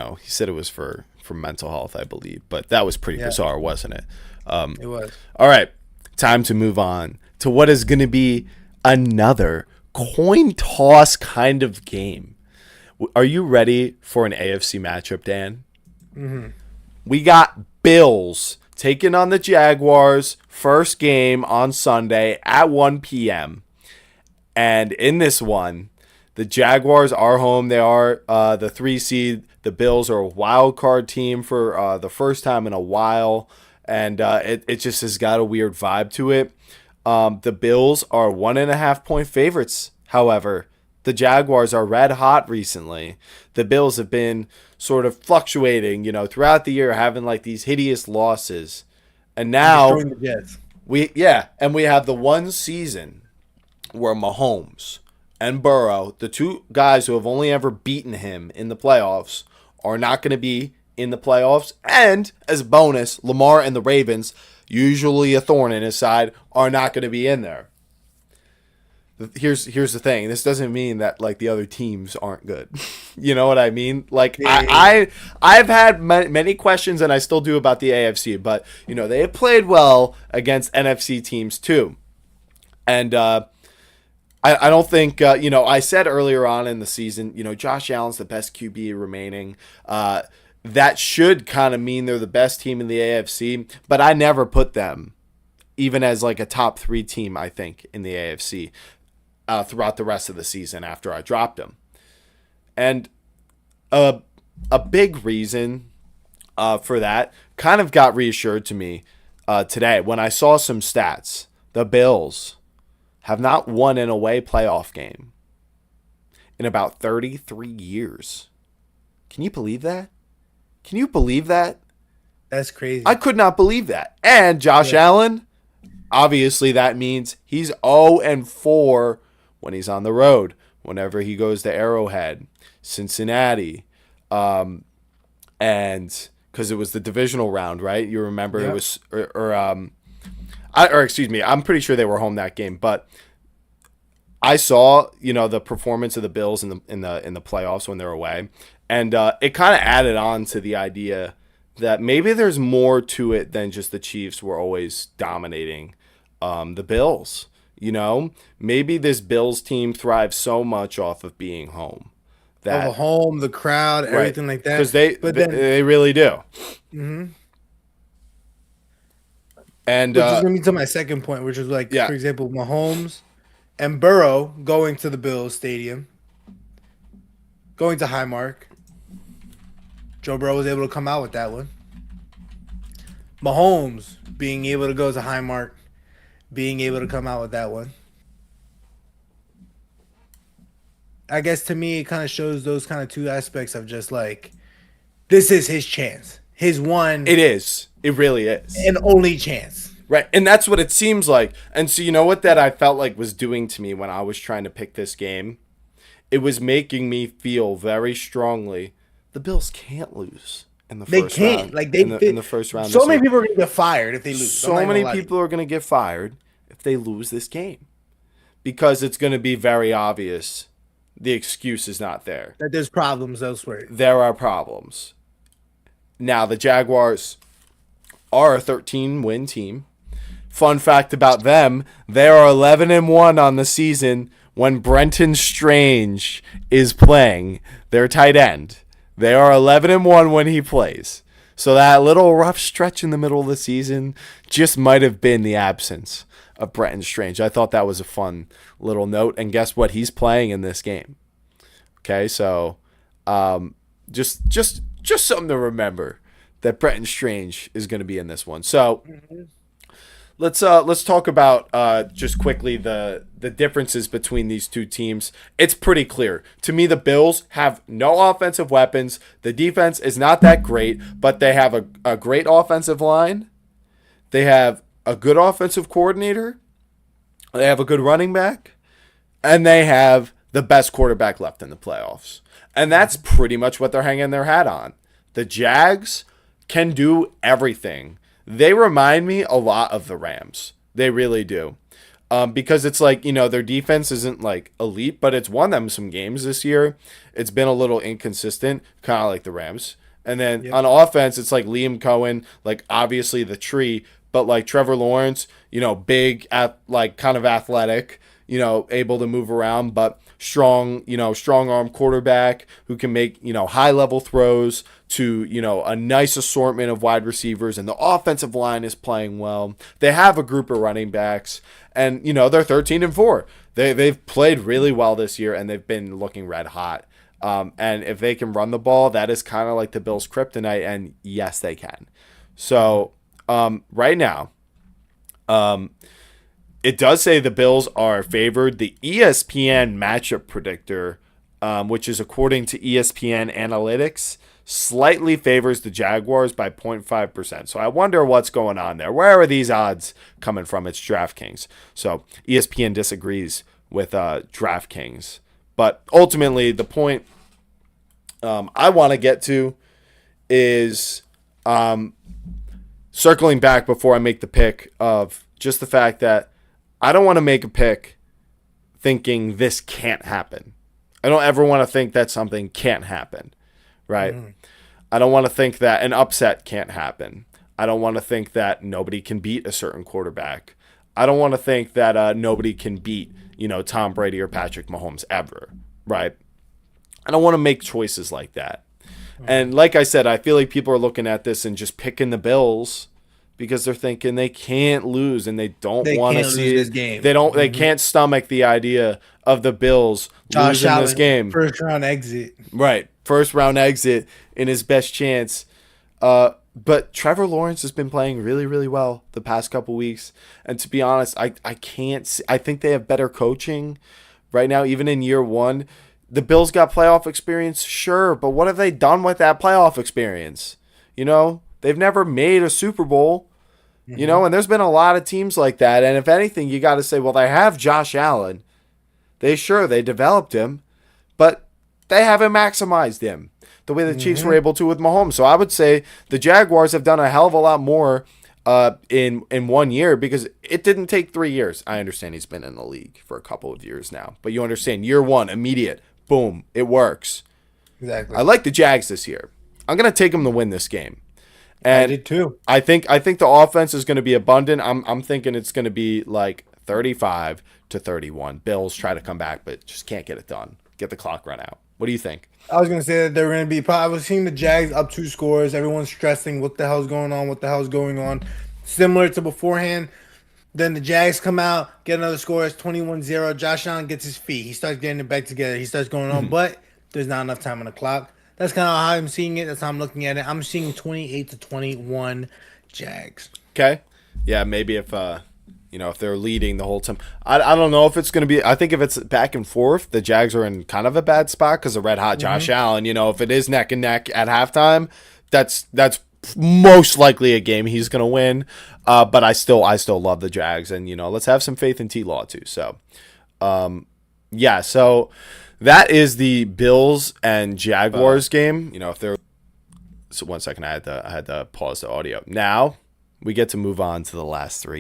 Oh, he said it was for mental health, I believe, but that was pretty Yeah, bizarre, wasn't it? it was. All right, time to move on to what is going to be another coin toss kind of game. Are you ready for an AFC matchup, Dan? We got Bills taking on the Jaguars, first game on Sunday at 1 p.m. And in this one, the Jaguars are home. They are the 3 seed. The Bills are a wild card team for the first time in a while. And it just has got a weird vibe to it. The Bills are 1.5 point favorites. However, the Jaguars are red hot recently. The Bills have been sort of fluctuating, throughout the year, having like these hideous losses. And And now destroying the Jets. we have the one season where Mahomes and Burrow, the two guys who have only ever beaten him in the playoffs, are not going to be in the playoffs. And as a bonus, Lamar and the Ravens, usually a thorn in his side, are not going to be in there. Here's the thing. This doesn't mean that like the other teams aren't good. You know what I mean? Like Yeah, yeah, I've had many questions, and I still do, about the AFC, but they have played well against NFC teams too. And I don't think, I said earlier on in the season, Josh Allen's the best QB remaining. That should kind of mean they're the best team in the AFC, but I never put them even as like a top 3 team, I think, in the AFC throughout the rest of the season after I dropped them. And a big reason for that kind of got reassured to me today when I saw some stats. The Bills have not won an away playoff game in about 33 years. Can you believe that? Can you believe that? that's crazy. I could not believe that. And Josh Yeah. Allen, obviously that means he's 0-4 when he's on the road, whenever he goes to Arrowhead, Cincinnati, and because it was the divisional round, right? You remember it Yeah. was, or excuse me, I'm pretty sure they were home that game, but I saw, the performance of the Bills in the playoffs when they're away, and it kind of added on to the idea that maybe there's more to it than just the Chiefs were always dominating the Bills. Maybe this Bills team thrives so much off of being home Of a that home, the crowd, right, everything like that. because they But then, they really do. mhm. And Which is going to be to my second point, which is like, yeah, for example, Mahomes and Burrow going to the Bills Stadium, going to Highmark. Joe Burrow was able to come out with that one. Mahomes being able to go to Highmark, being able to come out with that one. I guess to me, it kind of shows those kind of two aspects of just like, this is his chance. His one it is. It really is. and only chance. Right. And that's what it seems like. And so you know what that I felt like was doing to me when I was trying to pick this game? It was making me feel very strongly the Bills can't lose in the They first can't. round. Like, In the first round so this many year. people are going to get fired if they lose. I'm So not many gonna lie to you. people are going to get fired if they lose this game. Because it's going to be very obvious the excuse is not there. That there's problems elsewhere. There are problems. Now, the Jaguars are a 13-win team. Fun fact about them, they are 11-1 on the season when Brenton Strange is playing their tight end. They are 11-1 when he plays. So that little rough stretch in the middle of the season just might have been the absence of Brenton Strange. I thought that was a fun little note. And guess what? He's playing in this game. Okay, so just something to remember that Brenton Strange is going to be in this one. So let's talk about just quickly the differences between these two teams. It's pretty clear to me. The Bills have no offensive weapons. The defense is not that great, but they have a great offensive line. They have a good offensive coordinator. They have a good running back, and they have the best quarterback left in the playoffs. And that's pretty much what they're hanging their hat on. The Jags can do everything. They remind me a lot of the Rams. They really do. because it's like, their defense isn't like elite, but it's won them some games this year. It's been a little inconsistent, kind of like the Rams. And then on offense, it's like Liam Cohen, like obviously the tree, but like Trevor Lawrence, big, like kind of athletic, able to move around, but strong, strong arm quarterback who can make, high level throws to, a nice assortment of wide receivers. And the offensive line is playing well. They have a group of running backs, and, they're 13-4. They've played really well this year, and they've been looking red hot. And if they can run the ball, that is kind of like the Bills' kryptonite, and yes, they can. So right now, it does say the Bills are favored. The ESPN matchup predictor, which is according to ESPN Analytics, slightly favors the Jaguars by 0.5%. So I wonder what's going on there. Where are these odds coming from? It's DraftKings. So ESPN disagrees with DraftKings. But ultimately, the point I want to get to is circling back before I make the pick of just the fact that I don't want to make a pick thinking this can't happen. I don't ever want to think that something can't happen, right? I don't want to think that an upset can't happen. I don't want to think that nobody can beat a certain quarterback. I don't want to think that nobody can beat, Tom Brady or Patrick Mahomes ever, right? I don't want to make choices like that. And like I said, I feel like people are looking at this and just picking the Bills because they're thinking they can't lose and they don't want to see this game. They can't stomach the idea of the Bills Josh losing Allen, this game. First round exit. Right. First round exit in his best chance. But Trevor Lawrence has been playing really, really well the past couple weeks. And to be honest, I can't see, I think they have better coaching right now, even in year one. The Bills got playoff experience, sure, but what have they done with that playoff experience? They've never made a Super Bowl, and there's been a lot of teams like that. And if anything, you got to say, well, they have Josh Allen. They developed him, but they haven't maximized him the way the Chiefs were able to with Mahomes. So I would say the Jaguars have done a hell of a lot more in 1 year, because it didn't take 3 years. I understand he's been in the league for a couple of years now, but you understand year one, immediate, boom, it works. Exactly. I like the Jags this year. I'm going to take them to win this game. And I did too. I think the offense is going to be abundant. I'm thinking it's going to be like 35-31. Bills try to come back, but just can't get it done. Get the clock run out. What do you think? I was going to say that they're going to be. I was seeing the Jags up 2 scores. Everyone's stressing what the hell's going on. Similar to beforehand. Then the Jags come out, get another score. It's 21-0. Josh Allen gets his feet. He starts getting it back together. He starts going on, but there's not enough time on the clock. That's kind of how I'm seeing it. That's how I'm looking at it. I'm seeing 28-21 Jags. Okay. Yeah, maybe if if they're leading the whole time. I don't know if it's going to be. I think if it's back and forth, the Jags are in kind of a bad spot because of red hot Josh Allen. If it is neck and neck at halftime, that's most likely a game he's going to win. But I still love the Jags, and let's have some faith in T-Law too. So, yeah. So that is the Bills and Jaguars game. If they're so 1 second, I had to pause the audio. Now we get to move on to the last 3.